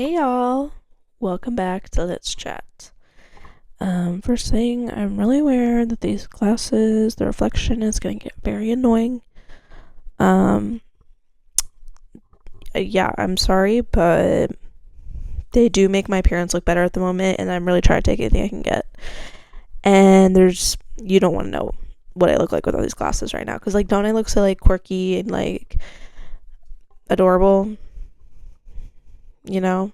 Hey y'all, welcome back to Let's Chat. First thing, I'm really aware that these glasses, the reflection is going to get very annoying. Yeah, I'm sorry, but they do make my appearance look better at the moment, and I'm really trying to take anything I can get. And you don't want to know what I look like with all these glasses right now, because, like, don't I look so, like, quirky and, like, adorable? You know?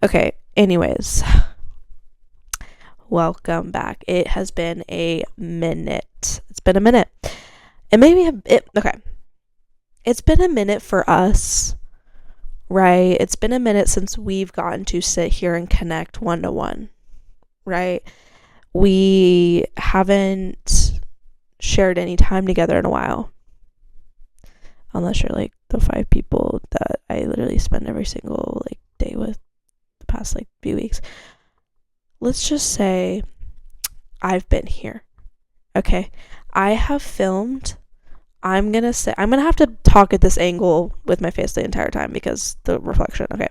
Okay, anyways. Welcome back. It has been a minute. It's been a minute. Okay. It's been a minute for us, right? It's been a minute since we've gotten to sit here and connect one to one, right? We haven't shared any time together in a while. Unless you're like the 5 people that I literally spend every single like day with the past like few weeks. Let's just say I've been here. Okay. I have filmed. I'm gonna have to talk at this angle with my face the entire time because the reflection. Okay.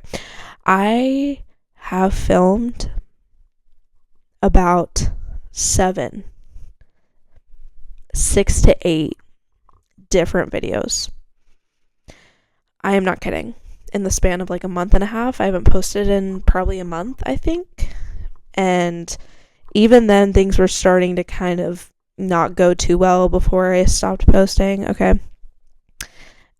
I have filmed about 6 to 8 different videos. I am not kidding. In the span of like a month and a half, I haven't posted in probably a month, I think. And even then, things were starting to kind of not go too well before I stopped posting, okay?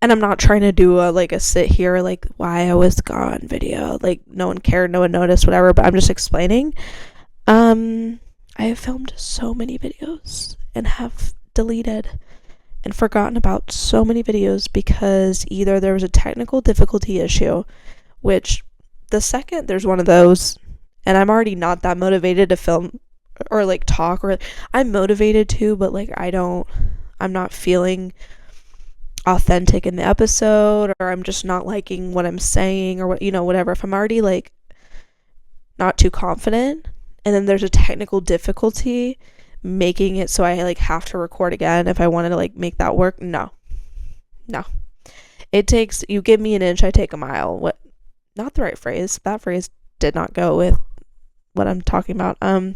And I'm not trying to do a sit here, like, why I was gone video. Like, no one cared, no one noticed, whatever, but I'm just explaining. I have filmed so many videos and have deleted and forgotten about so many videos because either there was a technical difficulty issue, which the second there's one of those, and I'm already not that motivated to film or like talk, or I'm motivated to, but like I'm not feeling authentic in the episode, or I'm just not liking what I'm saying, or whatever. If I'm already like not too confident and then there's a technical difficulty making it so I like have to record again if I wanted to like make that work, no. It takes, you give me an inch, I take a mile. What? Not the right phrase. That phrase did not go with what I'm talking about. I'm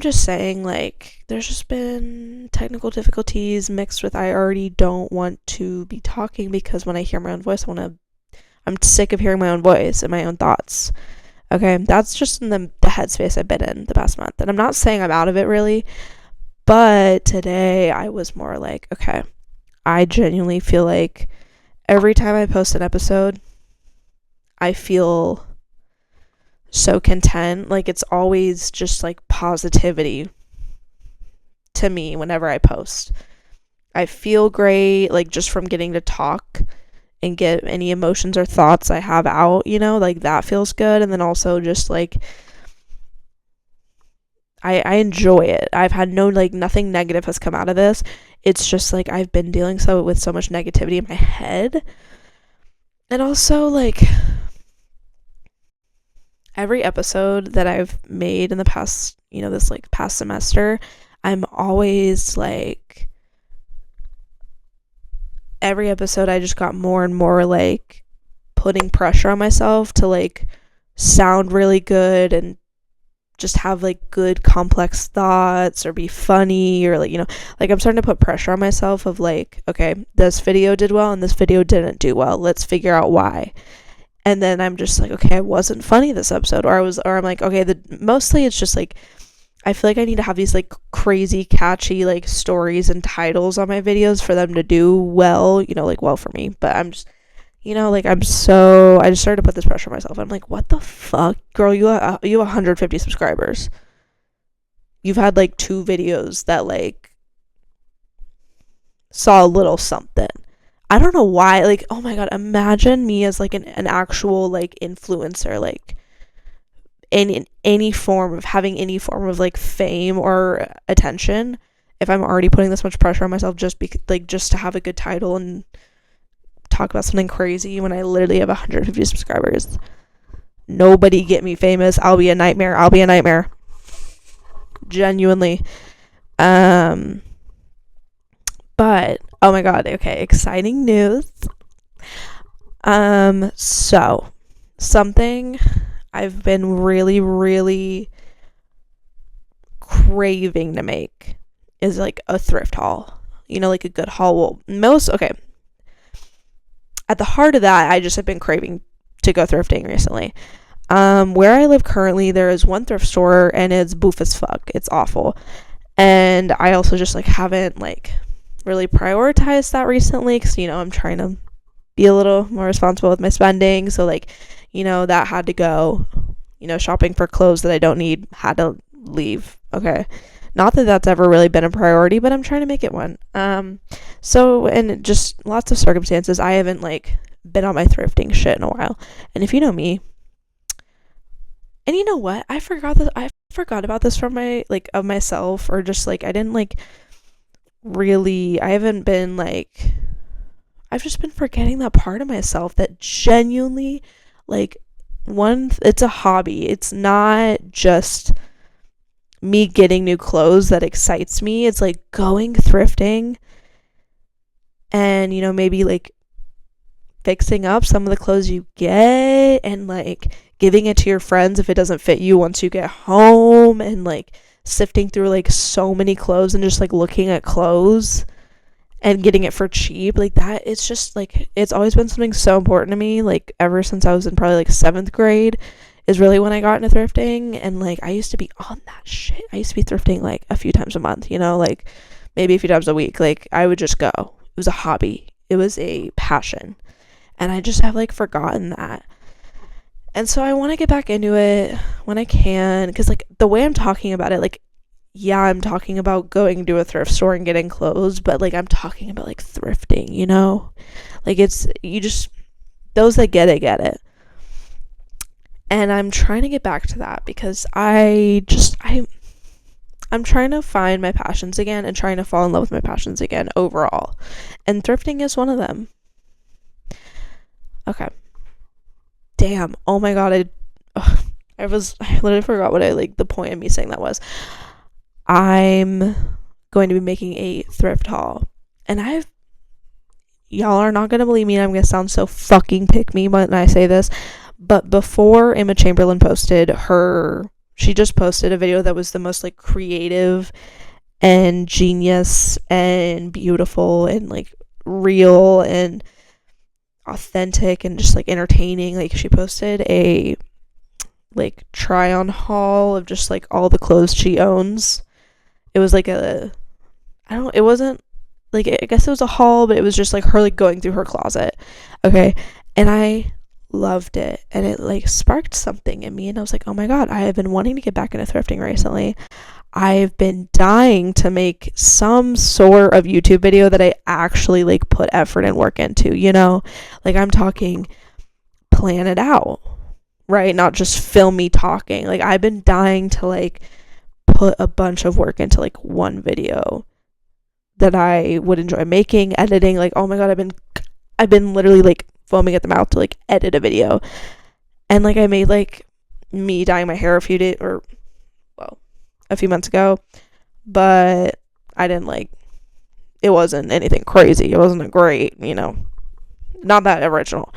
just saying, like, there's just been technical difficulties mixed with I already don't want to be talking because when I hear my own voice, I'm sick of hearing my own voice and my own thoughts. Okay, that's just in the headspace I've been in the past month. And I'm not saying I'm out of it really, but today I was more like, okay, I genuinely feel like every time I post an episode, I feel so content. Like, it's always just like positivity to me whenever I post. I feel great, like, just from getting to talk and get any emotions or thoughts I have out, like, that feels good. And then also just like I enjoy it. I've had nothing negative has come out of this. It's just like I've been dealing with so much negativity in my head. And also, like, every episode that I've made in the past, this like past semester, I'm always like, every episode I just got more and more like putting pressure on myself to like sound really good and just have like good complex thoughts or be funny, or like, like I'm starting to put pressure on myself of like, okay, this video did well and this video didn't do well. Let's figure out why. And then I'm just like, okay, I wasn't funny this episode, or I'm like, okay, mostly it's just like, I feel like I need to have these like crazy catchy like stories and titles on my videos for them to do well, like well for me. But I'm just, like I just started to put this pressure on myself. I'm like, what the fuck, girl, you have 150 subscribers. You've had like 2 videos that like saw a little something. I don't know why, like, oh my god, imagine me as like an actual like influencer, like in any form of having any form of like fame or attention. If I'm already putting this much pressure on myself just to have a good title and talk about something crazy when I literally have 150 subscribers. Nobody get me famous. I'll be a nightmare. Genuinely. But oh my god, okay, exciting news. So something I've been really, really craving to make is like a thrift haul. You know, like a good haul. Okay. At the heart of that, I just have been craving to go thrifting recently. Where I live currently, there is one thrift store and it's boof as fuck. It's awful. And I also just like haven't like really prioritized that recently because, you know, I'm trying to be a little more responsible with my spending. So like, you know, that had to go. You know, shopping for clothes that I don't need had to leave. Okay. Not that that's ever really been a priority, but I'm trying to make it one. So, and just lots of circumstances, I haven't like been on my thrifting shit in a while. And if you know me, and you know what, I forgot about this from my like of myself, or just like I didn't like really. I haven't been like. I've just been forgetting that part of myself that genuinely, like, it's a hobby. It's not just me getting new clothes that excites me. It's like going thrifting and, you know, maybe like fixing up some of the clothes you get and like giving it to your friends if it doesn't fit you once you get home, and like sifting through like so many clothes and just like looking at clothes and getting it for cheap. Like that, it's just like, it's always been something so important to me, like ever since I was in probably like 7th grade is really when I got into thrifting. And like I used to be on that shit. I used to be thrifting like a few times a month, you know, like maybe a few times a week. Like I would just go. It was a hobby, it was a passion, and I just have like forgotten that. And so I want to get back into it when I can, because like the way I'm talking about it, like, yeah, I'm talking about going to a thrift store and getting clothes, but like I'm talking about like thrifting, you know? Like it's, you just, those that get it. And I'm trying to get back to that because I'm trying to find my passions again and trying to fall in love with my passions again overall. And thrifting is one of them. Okay. Damn. Oh my god, I literally forgot what the point of me saying that was. I'm going to be making a thrift haul, and y'all are not going to believe me, and I'm going to sound so fucking pick me when I say this, but before Emma Chamberlain she just posted a video that was the most like creative and genius and beautiful and like real and authentic and just like entertaining. Like she posted a like try on haul of just like all the clothes she owns. It was like it wasn't like, I guess it was a haul, but it was just like her like going through her closet. Okay. And I loved it, and it like sparked something in me, and I was like, oh my god, I have been wanting to get back into thrifting recently. I've been dying to make some sort of YouTube video that I actually like put effort and work into, you know? Like I'm talking plan it out, right? Not just film me talking. Like I've been dying to like put a bunch of work into like one video that I would enjoy making, editing. Like, oh my god, I've been literally like foaming at the mouth to like edit a video. And like I made like me dyeing my hair a few months ago, but I didn't like, it wasn't anything crazy. It wasn't a great, you know, not that original.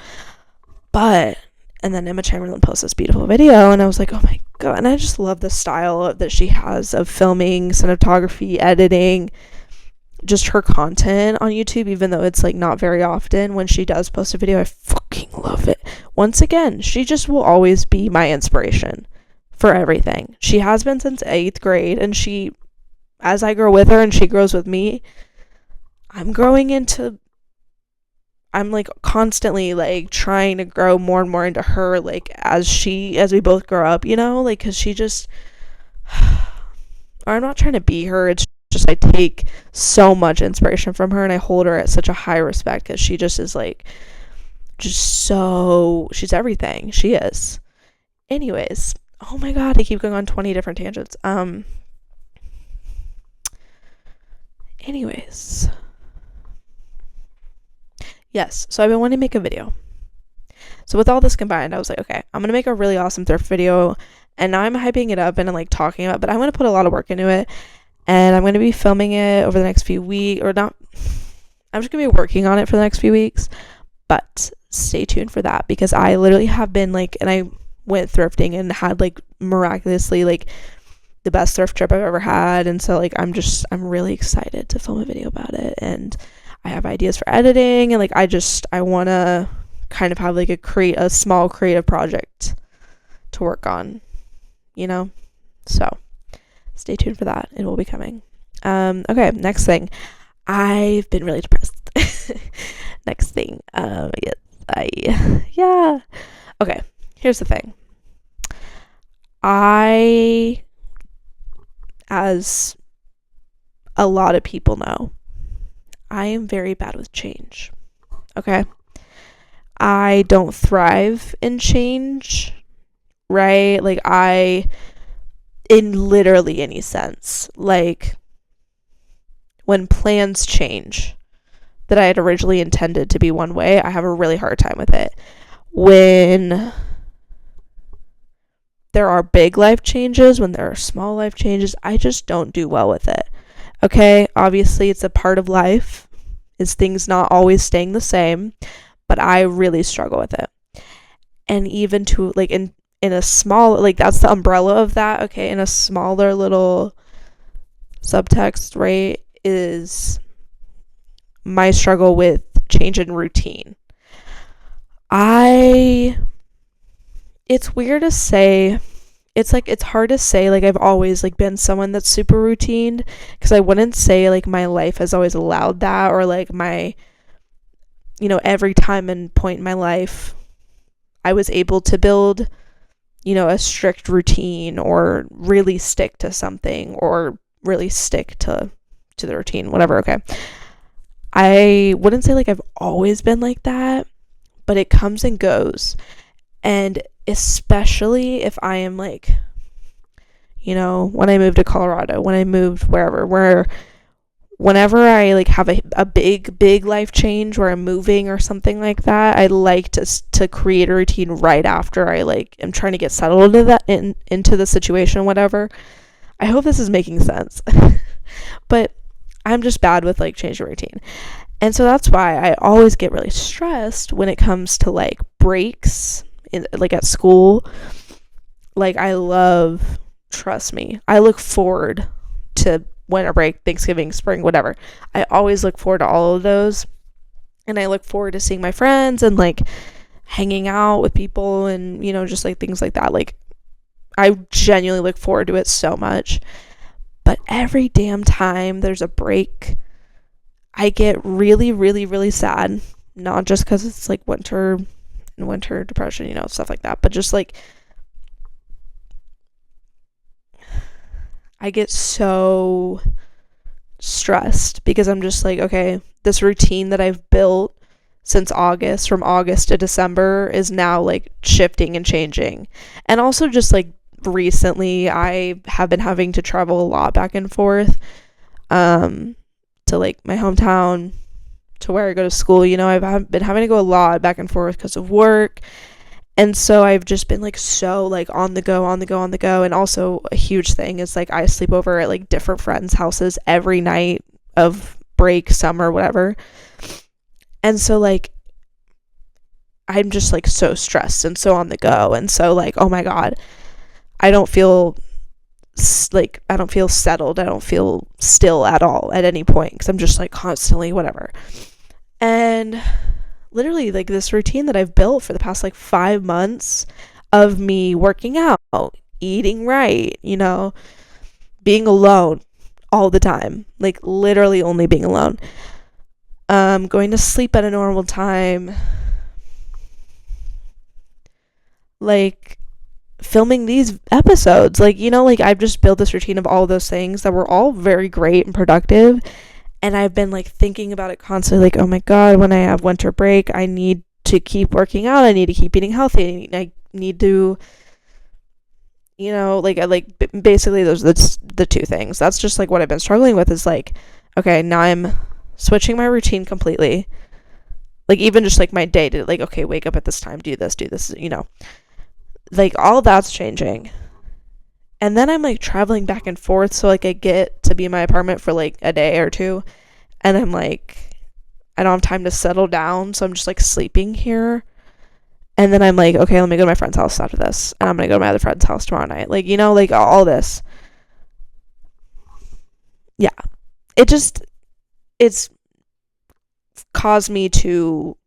But, and then Emma Chamberlain posted this beautiful video, and I was like, oh my god. And I just love the style that she has of filming, cinematography, editing, just her content on YouTube, even though it's like not very often. When she does post a video, I fucking love it. Once again, she just will always be my inspiration for everything. She has been since 8th grade, and as I grow with her and she grows with me, I'm like constantly like trying to grow more and more into her, like as we both grow up, you know, like, cause she just, or I'm not trying to be her, it's just I take so much inspiration from her, and I hold her at such a high respect because she just is like, she's everything. She is. Anyways, oh my god, I keep going on 20 different tangents. Anyways, yes, so I've been wanting to make a video. So with all this combined, I was like, okay, I'm gonna make a really awesome thrift video, and now I'm hyping it up and like talking about it, but I'm gonna put a lot of work into it. And I'm going to be filming it over the next few weeks, or not, I'm just going to be working on it for the next few weeks, but stay tuned for that, because I literally have been like, and I went thrifting and had like miraculously like the best thrift trip I've ever had. And so like I'm really excited to film a video about it, and I have ideas for editing, and like I want to kind of have like a small creative project to work on, you know? So stay tuned for that. It will be coming. Okay, next thing. I've been really depressed. Next thing. Yeah. Okay, here's the thing. As a lot of people know, I am very bad with change. Okay? I don't thrive in change, right? Like, in literally any sense. Like, when plans change that I had originally intended to be one way, I have a really hard time with it. When there are big life changes, when there are small life changes, I just don't do well with it. Okay, obviously it's a part of life. Is things not always staying the same, but I really struggle with it. And even to like in a small, like that's the umbrella of that, okay, in a smaller little subtext, right, is my struggle with change in routine. It's weird to say, it's hard to say like I've always like been someone that's super routine, because I wouldn't say like my life has always allowed that, or like my, every time and point in my life I was able to build, a strict routine, or really stick to something, or really stick to the routine, whatever. Okay, I wouldn't say like I've always been like that, but it comes and goes. And especially if I am like, when I moved to Colorado, when I moved whenever I like have a big life change where I'm moving or something like that, I like to create a routine right after I like am trying to get settled into the situation, whatever. I hope this is making sense. But I'm just bad with like changing routine. And so that's why I always get really stressed when it comes to like breaks like at school. Like trust me, I look forward to winter break, Thanksgiving, spring, whatever. I always look forward to all of those. And I look forward to seeing my friends and like hanging out with people and, just like things like that. Like I genuinely look forward to it so much. But every damn time there's a break, I get really, really, really sad. Not just because it's like winter and winter depression, stuff like that, but just like I get so stressed because I'm just like, okay, this routine that I've built since August, from August to December, is now like shifting and changing. And also just like recently I have been having to travel a lot back and forth to like my hometown, to where I go to school. I've been having to go a lot back and forth because of work. And so I've just been like so like on the go. And also a huge thing is like I sleep over at like different friends' houses every night of break, summer, whatever. And so like I'm just like so stressed and so on the go. And so like, oh my God, I don't feel settled. I don't feel still at all at any point, because I'm just like constantly whatever. And literally like this routine that I've built for the past like 5 months of me working out, eating right, being alone all the time, like literally only being alone, going to sleep at a normal time, like filming these episodes, like like I've just built this routine of all those things that were all very great and productive. And I've been like thinking about it constantly, like, oh my God, when I have winter break, I need to keep working out. I need to keep eating healthy. I need to, basically those are the two things. That's just like what I've been struggling with, is like, okay, now I'm switching my routine completely. Like even just like my day to like, okay, wake up at this time, do this, like all that's changing. And then I'm like traveling back and forth, so like I get to be in my apartment for like a day or two, and I'm like, I don't have time to settle down, so I'm just like sleeping here. And then I'm like, okay, let me go to my friend's house after this, and I'm gonna go to my other friend's house tomorrow night. Like, like all this. Yeah. It's caused me to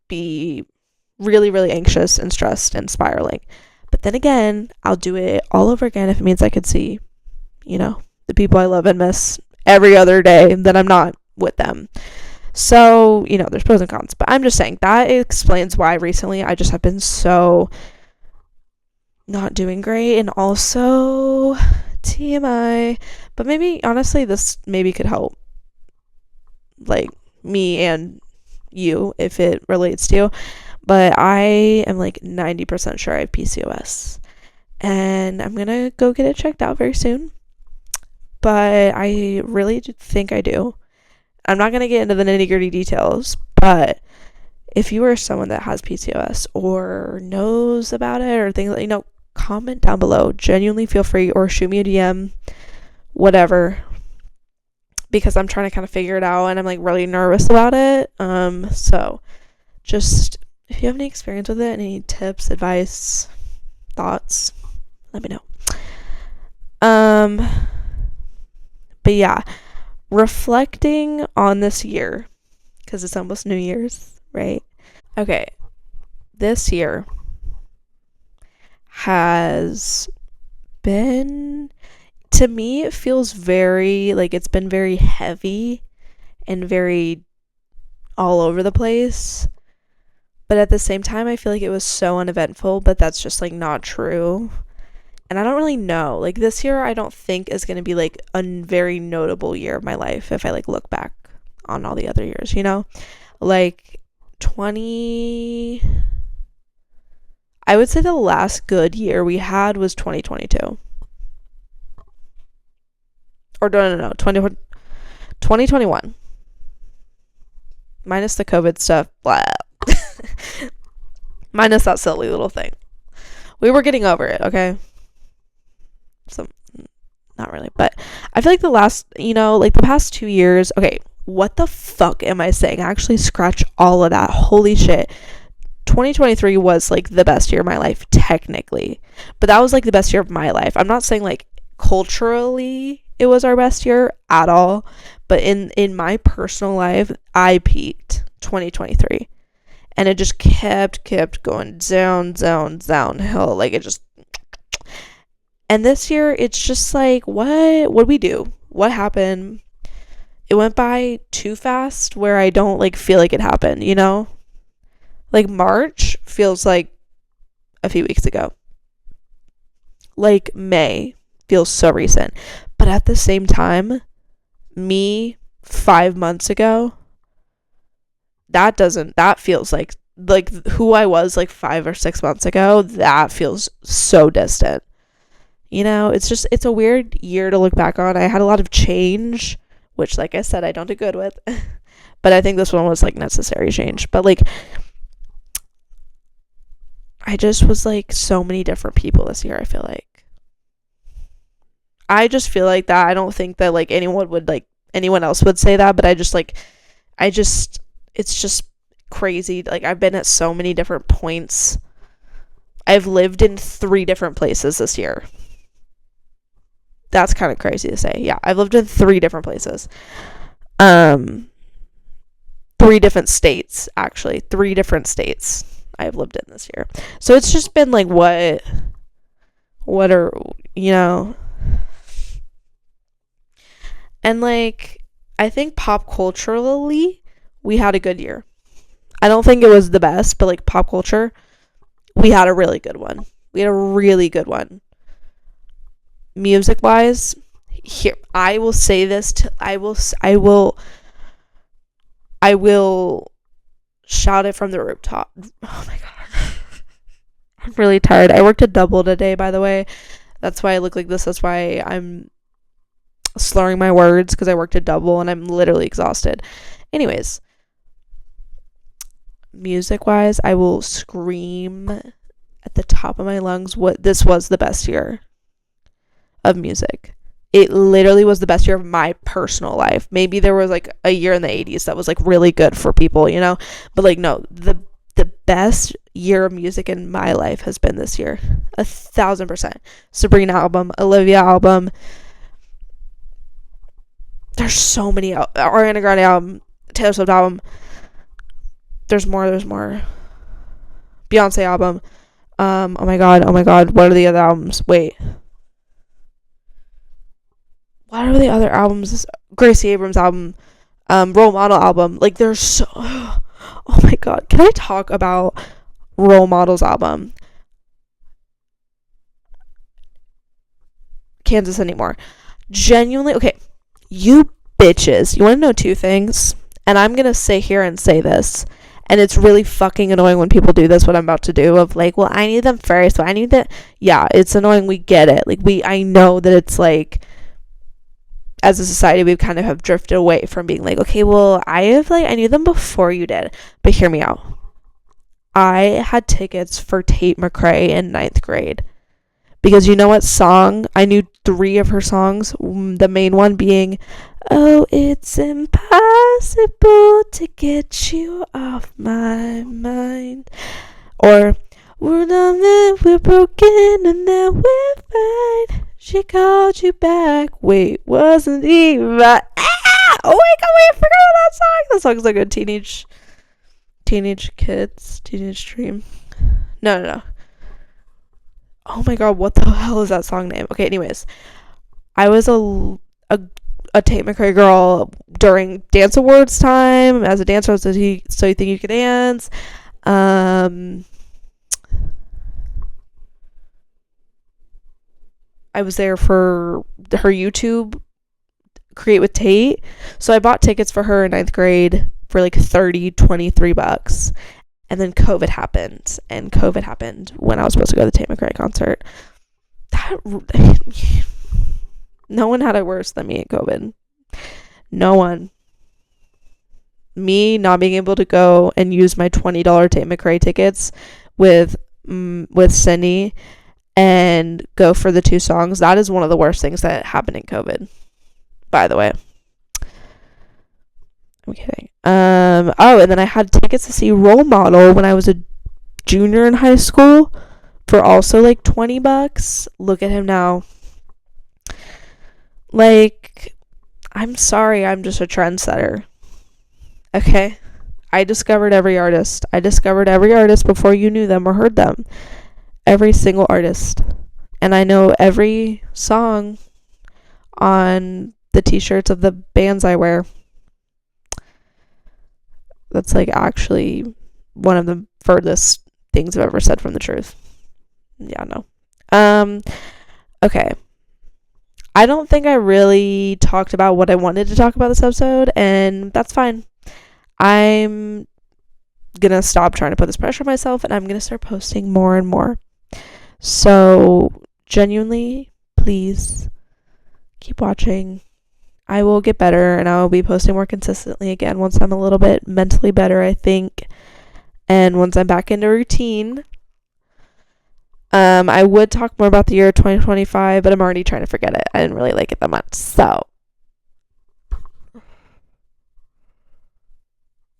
be really, really anxious and stressed and spiraling. But then again, I'll do it all over again if it means I could see, the people I love and miss every other day that I'm not with them. So, there's pros and cons. But I'm just saying that explains why recently I just have been so not doing great. And also, TMI. But maybe, honestly, this maybe could help, like, me and you if it relates to you. But I am like 90% sure I have PCOS. And I'm going to go get it checked out very soon. But I really think I do. I'm not going to get into the nitty-gritty details, but if you are someone that has PCOS or knows about it or things like, comment down below. Genuinely feel free, or shoot me a DM, whatever, because I'm trying to kind of figure it out and I'm like really nervous about it. So just if you have any experience with it, any tips, advice, thoughts, let me know. But yeah, reflecting on this year, because it's almost New Year's, right? Okay, this year has been, to me, it feels very, like, it's been very heavy and very all over the place. But at the same time, I feel like it was so uneventful, but that's just, like, not true. And I don't really know. Like, this year, I don't think is going to be, like, a very notable year of my life if I, like, look back on all the other years, Like, I would say the last good year we had was 2022. Or no, 2021. Minus the COVID stuff. Blah. Minus that silly little thing. We were getting over it, okay? So, not really. But I feel like the last, like the past 2 years, okay, what the fuck am I saying? Actually, scratch all of that. Holy shit. 2023 was like the best year of my life, technically. But that was like the best year of my life. I'm not saying like culturally it was our best year at all. But in my personal life, I peaked 2023. And it just kept going downhill. Like it just. And this year, it's just like, what'd we do? What happened? It went by too fast where I don't like feel like it happened, Like March feels like a few weeks ago. Like May feels so recent. But at the same time, me 5 months ago, that feels like who I was like 5 or 6 months ago, that feels so distant. It's a weird year to look back on. I had a lot of change, which, like I said, I don't do good with. But I think this one was, like, necessary change. But, like, I just was, like, so many different people this year, I feel like. I just feel like that. I don't think that, like, anyone else would say that. But it's just crazy. Like, I've been at so many different points. I've lived in 3 different places this year. That's kind of crazy to say. Yeah, I've lived in 3 different places. 3 different states, actually. 3 different states I've lived in this year. So it's just been like, what are, and like, I think pop culturally, we had a good year. I don't think it was the best, but like pop culture, we had a really good one. Music wise, here, I will say this I will shout it from the rooftop. Oh my god. I'm really tired. I worked a double today, by the way. That's why I look like this. That's why I'm slurring my words, because I worked a double and I'm literally exhausted. Anyways, music wise, I will scream at the top of my lungs this was the best year of music. It literally was the best year of my personal life. Maybe there was like a year in the 80s that was like really good for people, you know? But like, no, the best year of music in my life has been this year. 1,000%. Sabrina album, Olivia album. There's so many. Ariana Grande album, Taylor Swift album. There's more. Beyonce album. Oh my god. What are the other albums? Wait. What are the other albums? Gracie Abrams album, Role Model album. Like, there's so. Oh my god. Can I talk about Role Model's album? Kansas Anymore. Genuinely, okay. You bitches. You want to know two things? And I'm gonna sit here and say this. And it's really fucking annoying when people do this, what I'm about to do, of like, well, I need them first. Well, I need that. Yeah, it's annoying. We get it. Like, I know that it's like, as a society, we kind of have drifted away from being like, okay, well, I knew them before you did. But hear me out. I had tickets for Tate McRae in 9th grade. Because you know what song? I knew 3 of her songs. The main one being, oh, it's impossible to get you off my mind. Or, we're broken and now we're fine. She called you back. Wait, wasn't even right. Ah! Oh my god, wait, I forgot that song. That song's like a teenage dream. No. Oh my god, what the hell is that song name? Okay, anyways. I was a Tate McRae girl during Dance Awards time. As a dancer, So You Think You Could Dance. I was there for her YouTube Create with Tate. So I bought tickets for her in 9th grade for like $23. And then COVID happened. And COVID happened when I was supposed to go to the Tate McRae concert. No one had it worse than me at COVID. No one. Me not being able to go and use my $20 Tate McRae tickets with Cindy and go for the 2 songs. That is one of the worst things that happened in COVID, by the way. I'm kidding. And then I had tickets to see Role Model when I was a junior in high school for also like $20. Look at him now. Like, I'm sorry, I'm just a trendsetter. Okay? I discovered every artist. Before you knew them or heard them. Every single artist. And I know every song on the t-shirts of the bands I wear. That's like actually one of the furthest things I've ever said from the truth. Yeah, no. Okay. I don't think I really talked about what I wanted to talk about this episode, and that's fine. I'm gonna stop trying to put this pressure on myself, and I'm gonna start posting more and more. So, genuinely, please keep watching. I will get better, and I will be posting more consistently again once I'm a little bit mentally better, I think, and once I'm back into routine. I would talk more about the year 2025, but I'm already trying to forget it. I didn't really like it that much, so.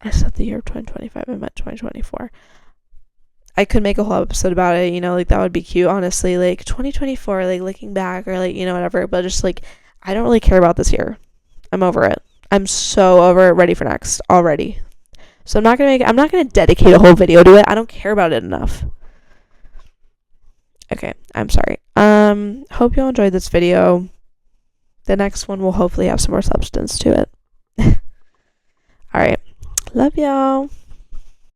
I said the year of 2025, I meant 2024. I could make a whole episode about it, you know, like, that would be cute, honestly, like, 2024, like, looking back, or, like, you know, whatever, but just, like, I don't really care about this year. I'm over it. I'm so over it, ready for next, already. So I'm not gonna dedicate a whole video to it. I don't care about it enough. Okay, I'm sorry. Hope you all enjoyed this video. The next one will hopefully have some more substance to it. Alright. Love y'all.